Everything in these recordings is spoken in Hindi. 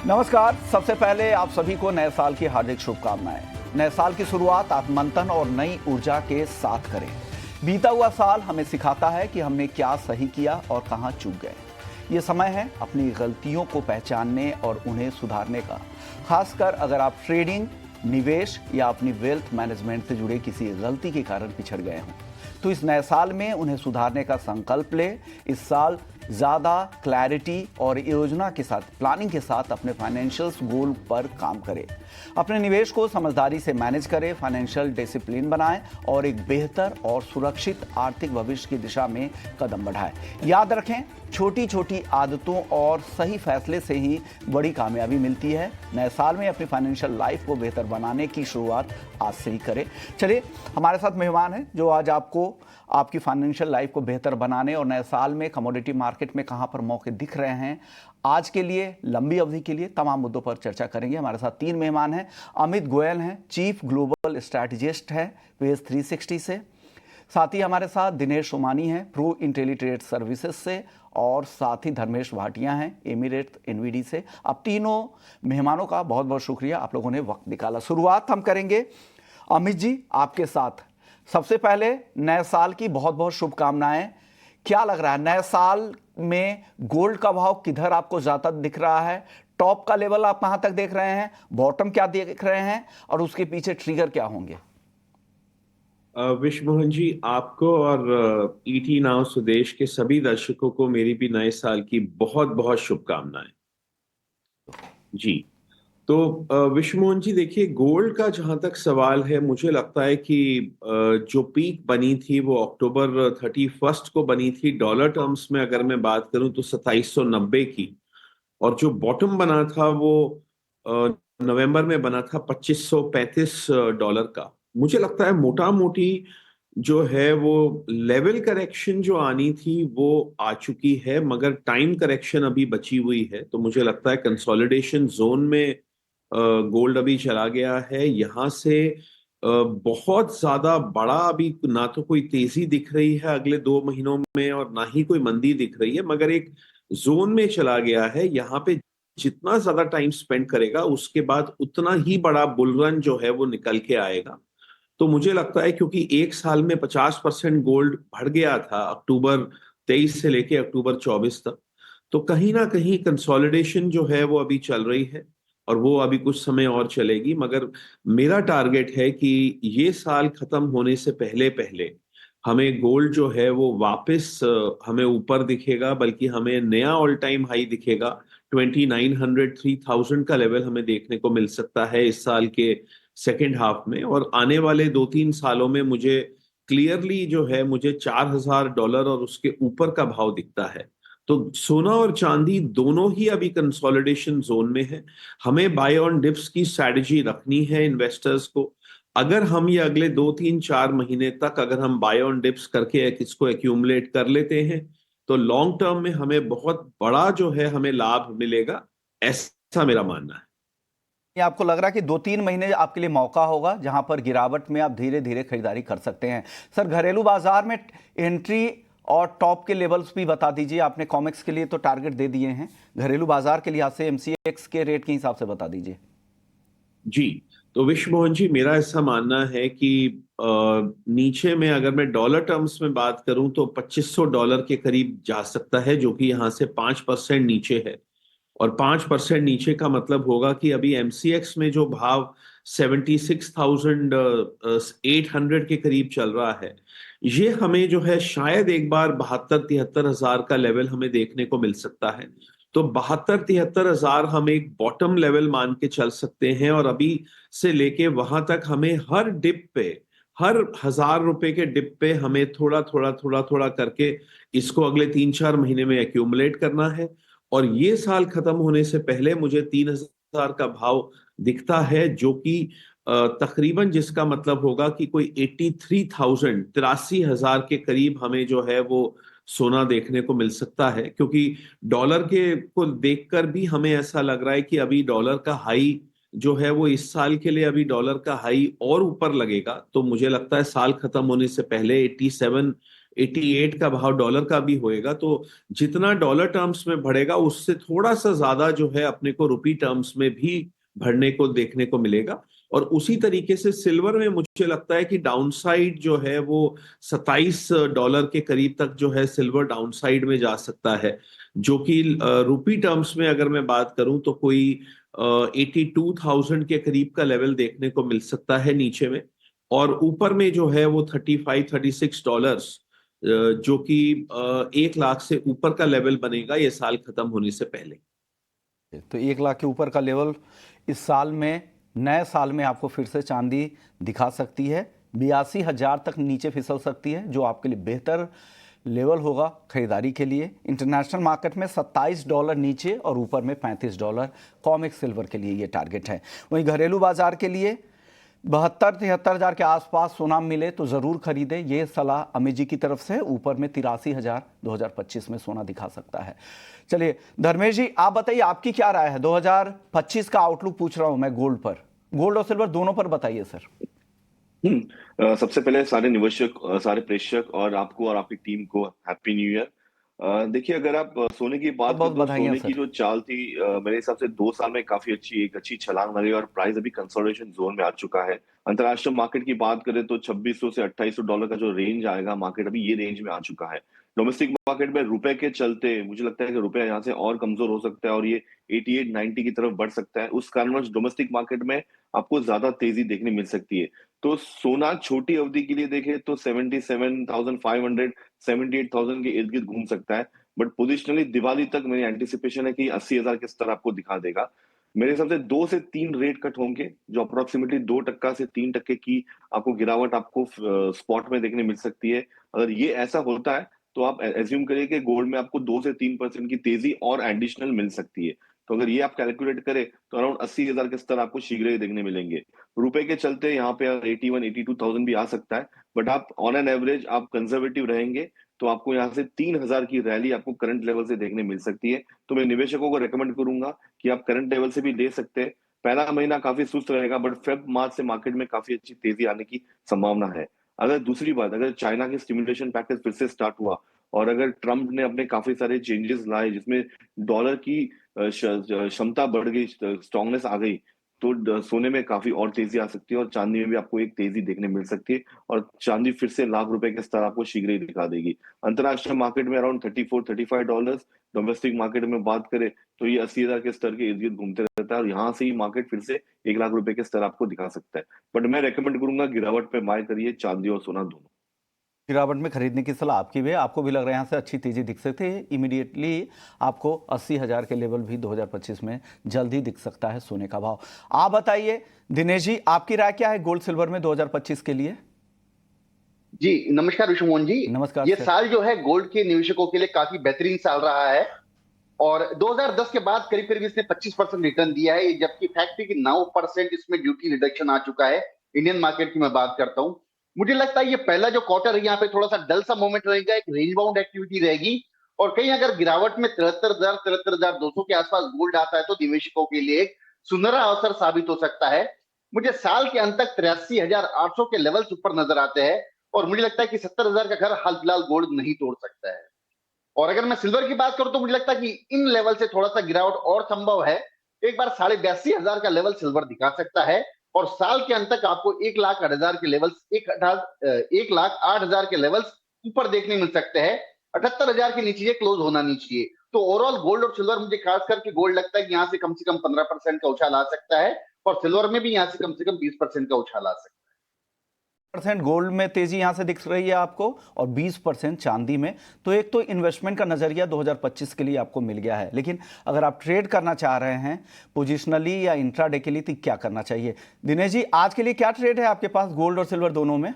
नमस्कार। सबसे पहले आप सभी को नए साल की हार्दिक शुभकामनाएं। नए साल की शुरुआत आत्ममंथन और नई ऊर्जा के साथ करें। बीता हुआ साल हमें सिखाता है कि हमने क्या सही किया और कहां चूक गए। ये समय है अपनी गलतियों को पहचानने और उन्हें सुधारने का, खासकर अगर आप ट्रेडिंग, निवेश या अपनी वेल्थ मैनेजमेंट से जुड़े किसी गलती के कारण पिछड़ गए हों, तो इस नए साल में उन्हें सुधारने का संकल्प ले। इस साल ज़्यादा क्लैरिटी और योजना के साथ, प्लानिंग के साथ अपने फाइनेंशियल्स गोल पर काम करें। अपने निवेश को समझदारी से मैनेज करें, फाइनेंशियल डिसिप्लिन बनाएं और एक बेहतर और सुरक्षित आर्थिक भविष्य की दिशा में कदम बढ़ाएं। याद रखें, छोटी छोटी आदतों और सही फैसले से ही बड़ी कामयाबी मिलती है। नए साल में अपनी फाइनेंशियल लाइफ को बेहतर बनाने की शुरुआत आज से ही करें। चलिए, हमारे साथ मेहमान हैं जो आज आपको आपकी फाइनेंशियल लाइफ को बेहतर बनाने और नए साल में कमोडिटी मार्केट में कहां पर मौके दिख रहे हैं, आज के लिए, लंबी अवधि के लिए तमाम मुद्दों पर चर्चा करेंगे। हमारे साथ तीन मेहमान हैं। अमित गोयल हैं, चीफ ग्लोबल स्ट्रैटेजिस्ट हैं पेज 360 से। साथ ही हमारे साथ दिनेश सोमानी हैं, प्रो इंटेलीट्रेड सर्विसेज से, और साथ ही धर्मेश भाटिया हैं, एमिरेट एनवीडी से। अब तीनों मेहमानों का बहुत बहुत शुक्रिया, आप लोगों ने वक्त निकाला। शुरुआत हम करेंगे अमित जी आपके साथ। सबसे पहले नए साल की बहुत बहुत शुभकामनाएं। क्या लग रहा है नए साल में गोल्ड का भाव किधर आपको ज्यादा दिख रहा है? टॉप का लेवल आप कहां तक देख रहे हैं, बॉटम क्या देख रहे हैं, और उसके पीछे ट्रिगर क्या होंगे? विश्व मोहन जी, आपको और ईटी नाउ स्वदेश के सभी दर्शकों को मेरी भी नए साल की बहुत बहुत शुभकामनाएं जी। तो विश्व मोहन जी, देखिए, गोल्ड का जहां तक सवाल है, मुझे लगता है कि जो पीक बनी थी वो अक्टूबर 31 को बनी थी। डॉलर टर्म्स में अगर मैं बात करूं तो 2790 की, और जो बॉटम बना था वो नवंबर में बना था 2535 डॉलर का। मुझे लगता है मोटा मोटी जो है वो लेवल करेक्शन जो आनी थी वो आ चुकी है, मगर टाइम करेक्शन अभी बची हुई है। तो मुझे लगता है कंसोलिडेशन जोन में गोल्ड अभी चला गया है। यहाँ से बहुत ज्यादा बड़ा अभी ना तो कोई तेजी दिख रही है अगले 2 महीनों में, और ना ही कोई मंदी दिख रही है, मगर एक जोन में चला गया है। यहाँ पे जितना ज्यादा टाइम स्पेंड करेगा उसके बाद उतना ही बड़ा बुल रन जो है वो निकल के आएगा। तो मुझे लगता है, क्योंकि एक साल में 50% गोल्ड बढ़ गया था अक्टूबर 23 से लेके अक्टूबर 24 तक, तो कहीं ना कहीं कंसोलिडेशन जो है वो अभी चल रही है, और वो अभी कुछ समय और चलेगी। मगर मेरा टारगेट है कि ये साल खत्म होने से पहले पहले हमें गोल्ड जो है वो वापस हमें ऊपर दिखेगा, बल्कि हमें नया ऑल टाइम हाई दिखेगा। 2900 3000 का लेवल हमें देखने को मिल सकता है इस साल के सेकेंड हाफ में, और आने वाले 2-3 सालों में मुझे क्लियरली जो है मुझे $4000 और उसके ऊपर का भाव दिखता है। तो सोना और चांदी दोनों ही अभी कंसोलिडेशन जोन में है। हमें बाय ऑन डिप्स की स्ट्रैटेजी रखनी है इन्वेस्टर्स को। अगर हम ये अगले 2-3-4 महीने तक अगर हम बाय ऑन डिप्स करके इसको एक्यूमुलेट कर लेते हैं, तो लॉन्ग टर्म में हमें बहुत बड़ा जो है हमें लाभ मिलेगा, ऐसा मेरा मानना है। ये आपको लग रहा है कि 2-3 महीने आपके लिए मौका होगा जहां पर गिरावट में आप धीरे धीरे खरीदारी कर सकते हैं? सर, घरेलू बाजार में एंट्री और टॉप के लेवल्स भी बता दीजिए। आपने कॉमेक्स के लिए तो टारगेट दे दिए हैं, घरेलू बाजार के लिहाज से एमसीएक्स के रेट के हिसाब से बता दीजिए। जी, तो विश्व मोहन जी, मेरा ऐसा मानना है कि नीचे में अगर मैं डॉलर टर्म्स में बात करूं तो $2500 के करीब जा सकता है, जो कि यहाँ से 5% नीचे है। और 5% नीचे का मतलब होगा कि अभी एमसीएक्स में जो भाव 76,800 के करीब चल रहा है, ये हमें जो है शायद एक बार 72-73 हजार का लेवल हमें देखने को मिल सकता है। तो 72-73 हजार हम एक बॉटम लेवल मान के चल सकते हैं, और अभी से लेके वहां तक हमें हर डिप पे, हर $1000 के डिप पे हमें थोड़ा थोड़ा थोड़ा थोड़ा करके इसको अगले 3-4 महीने में एक्यूमुलेट करना है। और ये साल खत्म होने से पहले मुझे 3000 का भाव दिखता है, जो कि तकरीबन जिसका मतलब होगा कि कोई 83,000 के करीब हमें जो है वो सोना देखने को मिल सकता है। क्योंकि डॉलर के को देखकर भी हमें ऐसा लग रहा है कि अभी डॉलर का हाई जो है वो इस साल के लिए अभी डॉलर का हाई और ऊपर लगेगा। तो मुझे लगता है साल खत्म होने से पहले 87 88 का भाव डॉलर का भी होएगा। तो जितना डॉलर टर्म्स में बढ़ेगा उससे थोड़ा सा ज्यादा जो है अपने को रुपी टर्म्स में भी बढ़ने को देखने को मिलेगा। और उसी तरीके से सिल्वर में मुझे लगता है कि डाउनसाइड जो है वो $27 के करीब तक जो है सिल्वर डाउनसाइड में जा सकता है, जो कि रुपी टर्म्स में अगर मैं बात करूं तो कोई 82,000 के करीब का लेवल देखने को मिल सकता है नीचे में। और ऊपर में जो है वो $35-36, जो कि 1 लाख से ऊपर का लेवल बनेगा ये साल खत्म होने से पहले। तो 1 लाख के ऊपर का लेवल इस साल में, नए साल में आपको फिर से चांदी दिखा सकती है। 82,000 तक नीचे फिसल सकती है, जो आपके लिए बेहतर लेवल होगा खरीदारी के लिए। इंटरनेशनल मार्केट में $27 नीचे और ऊपर में $35 कॉमेक्स सिल्वर के लिए ये टारगेट है। वहीं घरेलू बाजार के लिए 72-73 के आसपास सोना मिले तो ज़रूर खरीदें, ये सलाह अमित जी की तरफ से। ऊपर में 83,000 2025 में सोना दिखा सकता है। चलिए धर्मेश जी, आप बताइए आपकी क्या राय है? 2025 का आउटलुक पूछ रहा हूं मैं गोल्ड पर, गोल्ड और सिल्वर दोनों पर बताइए सर। सबसे पहले सारे निवेशक, सारे प्रेक्षक और आपको और आपकी टीम को हैप्पी न्यू ईयर। देखिए, अगर आप सोने की बहुत बात बहुत करें तो बधाइयां सोने की सर। जो चाल थी, मेरे हिसाब से 2 साल में काफी अच्छी छलांग लगी और प्राइस अभी कंसोलिडेशन जोन में आ चुका है। अंतर्राष्ट्रीय मार्केट की बात करें तो $2600 से $2800 का जो रेंज आएगा मार्केट, अभी ये रेंज में आ चुका है। डोमेस्टिक मार्केट में रुपए के चलते मुझे लगता है कि रुपया यहाँ से और कमजोर हो सकता है और ये 88-90 की तरफ बढ़ सकता है। उस कारणवश डोमेस्टिक मार्केट में आपको ज्यादा तेजी देखने मिल सकती है। तो सोना छोटी अवधि के लिए देखें तो 77,500 78,000 के इर्द गिर्द घूम सकता है। बट पोजिशनली दिवाली तक मेरी एंटिसिपेशन है कि 80,000 के स्तर आपको दिखा देगा। मेरे हिसाब से 2 से 3 रेट कट होंगे, जो अप्रोक्सीमेटली 2% से 3% की आपको गिरावट आपको स्पॉट में देखने मिल सकती है। अगर ये ऐसा होता है तो आप एज्यूम करिए कि गोल्ड में आपको 2 से 3% की तेजी और एडिशनल मिल सकती है। तो अगर ये आप कैलकुलेट करें तो अराउंड 80,000 के स्तर आपको शीघ्र ही देखने मिलेंगे। रुपए के चलते यहाँ पे 81-82,000 भी आ सकता है। बट आप ऑन एन एवरेज आप कंजर्वेटिव रहेंगे तो आपको यहाँ से 3,000 की रैली आपको करंट लेवल से देखने मिल सकती है। तो मैं निवेशकों को रेकमेंड करूंगा कि आप करंट लेवल से भी ले सकते हैं। पहला महीना काफी सुस्त रहेगा बट फेब मार्च से मार्केट में काफी अच्छी तेजी आने की संभावना है। अगर दूसरी बात, अगर चाइना की स्टिमुलेशन पैकेज फिर से स्टार्ट हुआ और अगर ट्रंप ने अपने काफी सारे चेंजेस लाए जिसमें डॉलर की क्षमता बढ़ गई, स्ट्रांगनेस आ गई, तो सोने में काफी और तेजी आ सकती है और चांदी में भी आपको एक तेजी देखने मिल सकती है और चांदी फिर से ₹1,00,000 के स्तर आपको शीघ्र ही दिखा देगी। अंतरराष्ट्रीय मार्केट में अराउंड $34-35, डोमेस्टिक मार्केट में बात करें तो ये 80,000 के स्तर के इर्द गिर्द घूमते रहता है और यहाँ से ही मार्केट फिर से ₹1,00,000 के स्तर आपको दिखा सकता है। बट मैं रेकमेंड करूंगा गिरावट पे बाय करिए, चांदी और सोना दोनों। गिरावट में खरीदने की सलाह आपकी भी है। आपको भी लग रहा है यहाँ से अच्छी तेजी दिख सकती है। इमीडिएटली आपको 80,000 के लेवल भी 2025 में जल्द ही दिख सकता है सोने का भाव। आप बताइए दिनेश जी, आपकी राय क्या है गोल्ड सिल्वर में 2025 के लिए? जी नमस्कार विश्वमोहन जी। नमस्कार ये सर। साल जो है गोल्ड के निवेशकों के लिए काफी बेहतरीन साल रहा है और 2010 के बाद करीब करीब इसने 25% रिटर्न दिया है, जबकि फैक्ट है कि 9% इसमें ड्यूटी रिडक्शन आ चुका है। इंडियन मार्केट की मैं बात करता हूं, मुझे लगता है ये पहला जो क्वार्टर है यहाँ पे थोड़ा सा डल सा मोमेंट रहेगा, एक रेंज बाउंड एक्टिविटी रहेगी और कहीं अगर गिरावट में 73,200 के आसपास गोल्ड आता है तो निवेशकों के लिए एक सुनहरा अवसर साबित हो सकता है। मुझे साल के अंत तक 83,800 के लेवल्स ऊपर नजर आते हैं और मुझे लगता है कि 70,000 का घर हाल फिलहाल गोल्ड नहीं तोड़ सकता है। और अगर मैं सिल्वर की बात करूं तो मुझे लगता है कि इन लेवल से थोड़ा सा गिरावट और संभव है। एक बार 82,500 का लेवल सिल्वर दिखा सकता है और साल के अंत तक आपको 1,08,000 के लेवल्स 1,08,000 के लेवल्स ऊपर देखने मिल सकते हैं। 78,000 के नीचे क्लोज होना नहीं चाहिए। तो ओवरऑल गोल्ड और सिल्वर, मुझे खास करके गोल्ड लगता है कि यहाँ से कम 15% का उछाल आ सकता है और सिल्वर में भी यहाँ से कम 20% का उछाल आ सकता है। % गोल्ड में तेजी यहां से दिख रही है आपको और 20% चांदी में। तो एक तो इन्वेस्टमेंट का नजरिया 2025 के लिए आपको मिल गया है, लेकिन अगर आप ट्रेड करना चाह रहे हैं पोजिशनली या इंट्राडे के लिए तो क्या करना चाहिए? दिनेश जी, आज के लिए क्या ट्रेड है आपके पास गोल्ड और सिल्वर दोनों में?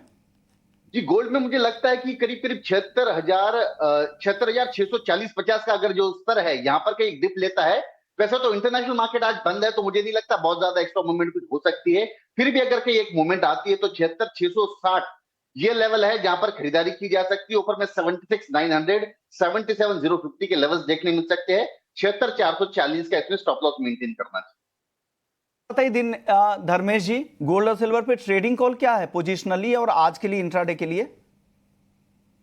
जी गोल्ड में मुझे लगता है कि करीब करीब 76,640-50 का अगर जो स्तर है यहाँ पर कहीं डिप लेता है। वैसे तो इंटरनेशनल मार्केट आज बंद है तो मुझे नहीं लगता बहुत ज्यादा एक्स्ट्रा मूवमेंट कुछ हो सकती है। फिर भी अगर कहीं एक मूवमेंट आती है तो 76,660 ये लेवल है जहां पर खरीदारी की जा सकती है। ऊपर में 76,900 77,050 के लेवल्स देखने मिल सकते हैं। 76,440 का इसमें स्टॉप लॉस मेंटेन करना चाहिए। बताइए धर्मेश जी, गोल्ड और सिल्वर पे ट्रेडिंग कॉल क्या है पोजिशनली और आज के लिए इंट्राडे के लिए?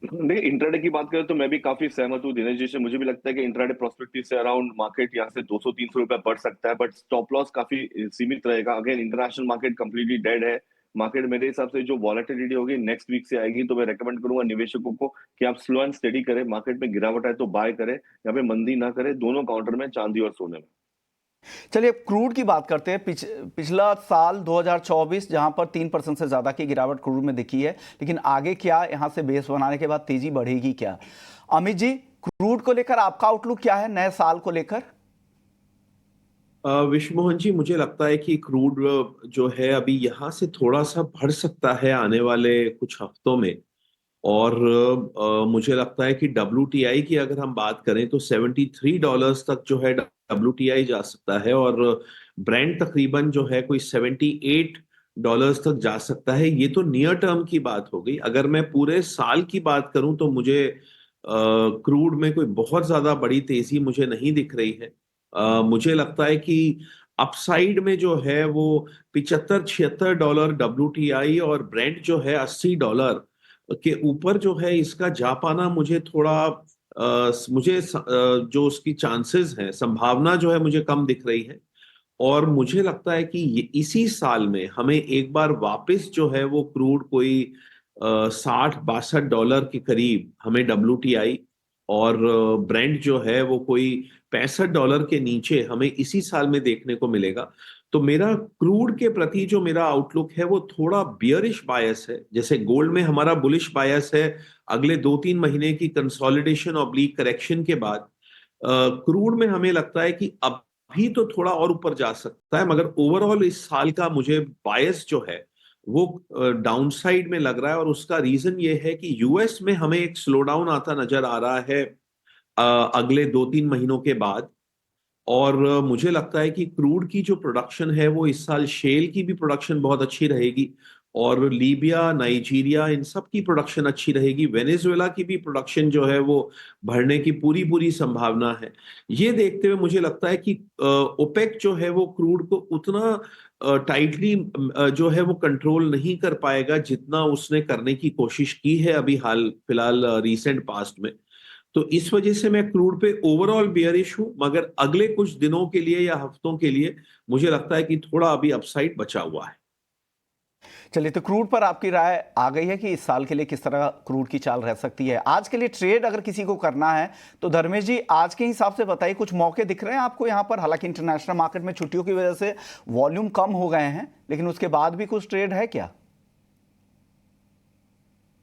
देखिए, इंट्राडे की बात करें तो मैं भी काफी सहमत हूँ दिनेश जी से। मुझे भी लगता है कि इंट्राडे प्रोस्पेक्टिव से अराउंड मार्केट यहाँ से 200-300 रुपए बढ़ सकता है, बट स्टॉप लॉस काफी सीमित रहेगा। Again international market completely dead है। मार्केट मेरे हिसाब से जो वॉलेटिलिटी होगी नेक्स्ट वीक से आएगी, तो मैं रेकमेंड करूंगा निवेशकों को कि आप स्लो एंड स्टेडी करें। मार्केट में गिरावट है तो बाय करें, यहाँ पे मंदी ना करें, दोनों काउंटर में, चांदी और सोने में। चलिए क्रूड की बात करते हैं। पिछला साल 2024 जहां पर 3% से ज्यादा की गिरावट क्रूड में दिखी है, लेकिन आगे क्या, यहां से बेस बनाने के बाद तेजी बढ़ेगी क्या? अमित जी, क्रूड को लेकर आपका आउटलुक क्या है नए साल को लेकर? विश्वमोहन जी, मुझे लगता है कि क्रूड जो है अभी यहाँ से थोड़ा सा बढ़ सकता है आने वाले कुछ हफ्तों में। और मुझे लगता है कि WTI की अगर हम बात करें तो $73 तक जो है WTI जा सकता है, और ब्रेंट तकरीबन जो है कोई $78 तक जा सकता है। ये तो नियर टर्म की बात हो गई। अगर मैं पूरे साल की बात करूं तो मुझे क्रूड में कोई बहुत ज्यादा बड़ी तेजी मुझे नहीं दिख रही है। मुझे लगता है कि अपसाइड में जो है वो $75-76 WTI, और ब्रेंट जो है $80 के ऊपर जो है इसका जा पाना मुझे थोड़ा जो उसकी चांसेस हैं, संभावना जो है मुझे कम दिख रही है। और मुझे लगता है कि इसी साल में हमें एक बार वापस जो है वो क्रूड कोई 60-62 के करीब हमें WTI, और ब्रेंट जो है वो कोई $65 के नीचे हमें इसी साल में देखने को मिलेगा। तो मेरा क्रूड के प्रति जो मेरा आउटलुक है वो थोड़ा बियरिश बायस है। जैसे गोल्ड में हमारा बुलिश बायस है अगले 2-3 महीने की कंसोलिडेशन ऑब्लिक करेक्शन के बाद। क्रूड में हमें लगता है कि अभी तो थोड़ा और ऊपर जा सकता है, मगर ओवरऑल इस साल का मुझे बायस जो है वो डाउनसाइड में लग रहा है। और उसका रीजन ये है कि यूएस में हमें एक स्लो डाउन आता नजर आ रहा है अगले 2-3 महीनों के बाद। और मुझे लगता है कि क्रूड की जो प्रोडक्शन है वो इस साल शेल की भी प्रोडक्शन बहुत अच्छी रहेगी, और लीबिया, नाइजीरिया, इन सब की प्रोडक्शन अच्छी रहेगी। वेनेजुएला की भी प्रोडक्शन जो है वो बढ़ने की पूरी पूरी संभावना है। ये देखते हुए मुझे लगता है कि ओपेक जो है वो क्रूड को उतना टाइटली जो है वो कंट्रोल नहीं कर पाएगा जितना उसने करने की कोशिश की है अभी हाल फिलहाल रीसेंट पास्ट में। तो इस वजह से मैं क्रूड पे ओवरऑल बियरिश हूं, मगर अगले कुछ दिनों के लिए या हफ्तों के लिए मुझे लगता है कि थोड़ा अभी अपसाइड बचा हुआ है। चलिए, तो क्रूड पर आपकी राय आ गई है कि इस साल के लिए किस तरह क्रूड की चाल रह सकती है। आज के लिए ट्रेड अगर किसी को करना है तो धर्मेश जी, आज के हिसाब से बताइए, कुछ मौके दिख रहे हैं आपको यहाँ पर? हालांकि इंटरनेशनल मार्केट में छुट्टियों की वजह से वॉल्यूम कम हो गए हैं, लेकिन उसके बाद भी कुछ ट्रेड है क्या?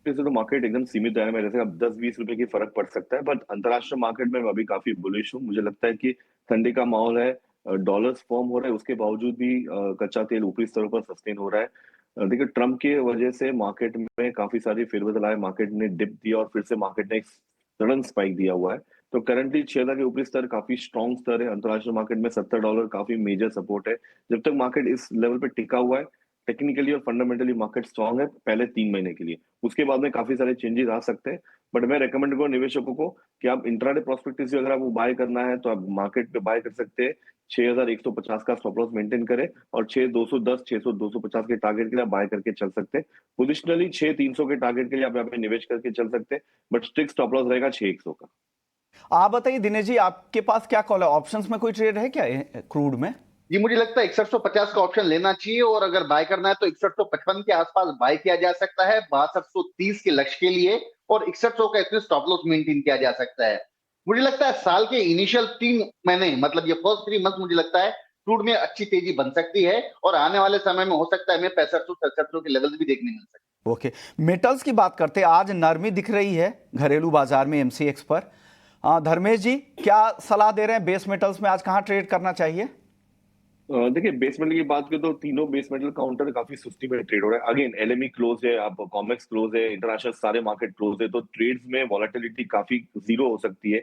से तो मार्केट एकदम सीमित है, मेरे से अब 10-20 रुपए की फर्क पड़ सकता है, बट अंतरराष्ट्रीय मार्केट में मैं अभी काफी बुलिश हूँ। मुझे लगता है कि ठंडी का माहौल है, डॉलर्स फॉर्म हो रहे हैं, उसके बावजूद भी कच्चा तेल ऊपरी स्तरों पर सस्टेन हो रहा है। देखिए, ट्रम्प की वजह से मार्केट में काफी सारी फेरबदल आए, मार्केट ने डिप दिया और फिर से मार्केट ने एक सडन स्पाइक दिया हुआ है। तो करंटली 6,000 के ऊपरी स्तर काफी स्ट्रॉन्ग स्तर है। अंतरराष्ट्रीय मार्केट में $70 काफी मेजर सपोर्ट है। जब तक मार्केट इस लेवल पे टिका हुआ है, टेक्निकली और फंडामेंटली मार्केट स्ट्रॉन्ग है पहले 3 महीने के लिए। उसके बाद में काफी सारे चेंजेस आ सकते हैं, बट मैं रेकमेंड करूंगा निवेशकों को कि आप इंट्राडे प्रोस्पेक्टिव से अगर आपको बाय करना है तो आप मार्केट पे बाय कर सकते हैं। 6,150 का स्टॉप लॉस मेंटेन करें और 6,210, 6,250 के टारगेट के लिए बाय करके चल सकते हैं। पोजिशनली 6,300 के टारगेट के लिए आप यहाँ पे निवेश करके चल सकते हैं, बट स्ट्रिक्ट स्टॉप लॉस रहेगा 6,100 का। आप बताइए दिनेश जी, आपके पास क्या कॉल है? ऑप्शंस में कोई ट्रेड है क्या क्रूड में? जी, मुझे लगता है 6150 का ऑप्शन लेना चाहिए, और अगर बाय करना है तो 6155 के आसपास बाय किया जा सकता है 6230 के लक्ष्य के लिए, और 6100 का इसमें स्टॉप लॉस मेंटेन किया जा सकता है। मुझे लगता है साल के इनिशियल 3 महीने, मतलब ये फर्स्ट 3 मंथ, मुझे लगता है क्रूड में अच्छी तेजी बन सकती है, और आने वाले समय में हो सकता है हमें 6500-6700 के लेवल्स भी देखने मिल सकते ओके, मेटल्स की बात करते हैं। आज नरमी दिख रही है घरेलू बाजार में MCX पर। धर्मेश जी, क्या सलाह दे रहे हैं बेस मेटल्स में आज कहाँ ट्रेड करना चाहिए? देखिए, बेस मेटल की बात करें तो तीनों बेस मेटल काउंटर काफी सुस्ती में ट्रेड हो रहा है। अगेन LME क्लोज है, आप कॉमेक्स क्लोज है, इंटरनेशनल सारे मार्केट क्लोज है, तो ट्रेड्स में वॉलेटिलिटी काफी जीरो हो सकती है।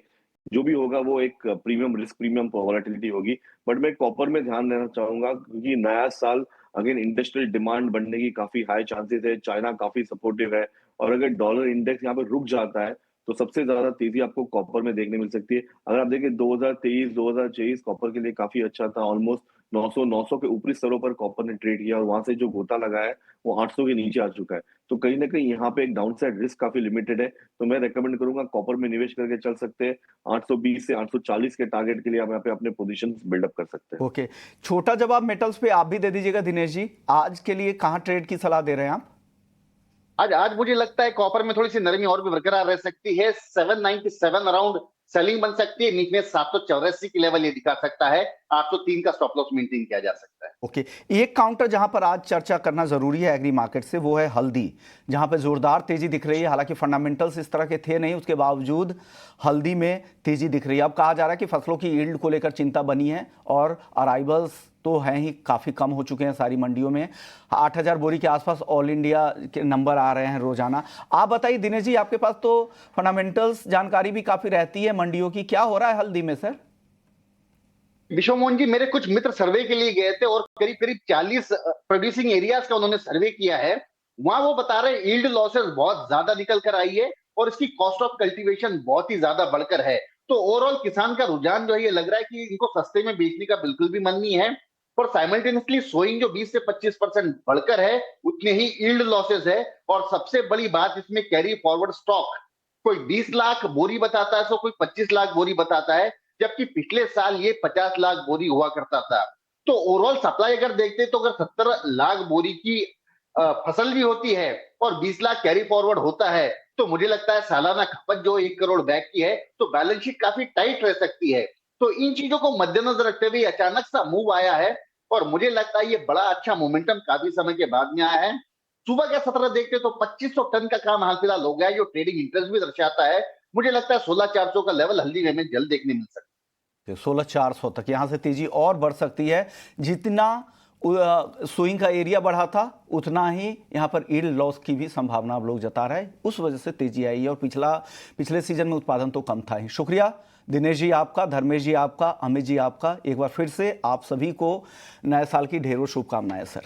जो भी होगा वो एक प्रीमियम रिस्क प्रीमियम वॉलेटिलिटी होगी। बट मैं कॉपर में ध्यान देना चाहूंगा, क्योंकि नया साल अगेन इंडस्ट्रियल डिमांड बढ़ने की काफी हाई चांसेस है, चाइना काफी सपोर्टिव है, और अगर डॉलर इंडेक्स यहाँ पे रुक जाता है तो सबसे ज्यादा तेजी आपको कॉपर में देखने मिल सकती है। अगर आप देखें 2023-2024 कॉपर के लिए काफी अच्छा था, ऑलमोस्ट 900 के ऊपरी स्तरों पर कॉपर ने ट्रेड किया और वहां से जो गोता लगा है वो 800 के नीचे आ चुका है। तो कहीं ना कहीं यहाँ पे एक डाउनसाइड रिस्क काफी लिमिटेड है, तो मैं रेकमेंड करूंगा कॉपर में निवेश करके चल सकते हैं। 820 से 840 के टारगेट के लिए आप यहाँ पे अपने पोजीशन बिल्डअप कर सकते हैं। ओके, छोटा जवाब मेटल्स पे आप भी दे दीजिएगा दिनेश जी, आज के लिए कहाँ ट्रेड की सलाह दे रहे हैं आप? आज मुझे लगता है कॉपर में थोड़ी सी नरमी और भी बरकरार रह सकती है। 797 अराउंड सेलिंग बन सकती है, नीचे 784 की लेवल ये दिखा सकता है। 803 का स्टॉप लॉस मेंटेन किया जा सकता है। ओके, एक काउंटर जहां पर आज चर्चा करना जरूरी है एग्री मार्केट से, वो है हल्दी, जहां पे जोरदार तेजी दिख रही है। हालांकि फंडामेंटल्स इस तरह के थे नहीं, उसके बावजूद हल्दी में तेजी दिख रही है। अब कहा जा रहा है कि फसलों की यील्ड को लेकर चिंता बनी है और अराइवल्स तो हैं ही, काफ़ी कम हो चुके हैं सारी मंडियों में। 8000 बोरी के आसपास ऑल इंडिया के नंबर आ रहे हैं रोजाना। आप बताइए दिनेश जी, आपके पास तो फंडामेंटल्स जानकारी भी काफ़ी रहती है मंडियों की, क्या हो रहा है हल्दी में सर? विश्व मोहन जी, मेरे कुछ मित्र सर्वे के लिए गए थे और करीब करीब 40 प्रोड्यूसिंग एरियाज का उन्होंने सर्वे किया है। वहां वो बता रहे हैं यील्ड लॉसेस बहुत ज्यादा निकल कर आई है और इसकी कॉस्ट ऑफ कल्टीवेशन बहुत ही ज्यादा बढ़कर है। तो ओवरऑल किसान का रुझान जो है, ये लग रहा है कि इनको सस्ते में बेचने का बिल्कुल भी मन नहीं है। और साइमल्टेनियसली सोइंग जो 20 से 25% बढ़कर है, उतने ही यील्ड लॉसेस है। और सबसे बड़ी बात इसमें कैरी फॉरवर्ड स्टॉक, कोई 20 लाख बोरी बताता है तो कोई 25 लाख बोरी बताता है, जबकि पिछले साल ये 50 लाख बोरी हुआ करता था। तो ओवरऑल सप्लाई अगर देखते तो अगर 70 लाख बोरी की फसल भी होती है और 20 लाख कैरी फॉरवर्ड होता है, तो मुझे लगता है सालाना खपत जो 1 करोड़ बैग की है, तो बैलेंस शीट काफी टाइट रह सकती है। तो इन चीजों को मद्देनजर रखते हुए अचानक सा मूव आया है और मुझे लगता है ये बड़ा अच्छा मोमेंटम काफी समय के बाद में आया है। सुबह का सत्र देखते तो 2500 टन का काम हाल फिलहाल हो गया है, जो ट्रेडिंग इंटरेस्ट भी दर्शाता है। मुझे लगता है 16400 का लेवल हल्दी में जल्द देखने मिल सकता है। 16400 तक यहां से तेजी और बढ़ सकती है। जितना स्विंग का एरिया बढ़ा था, उतना ही यहां पर यील्ड लॉस की भी संभावना आप लोग जता रहे हैं, उस वजह से तेजी आई है। और पिछले सीजन में उत्पादन तो कम था ही। शुक्रिया दिनेश जी आपका, धर्मेश जी आपका, अमित जी आपका। एक बार फिर से आप सभी को नए साल की ढेरों शुभकामनाएं सर।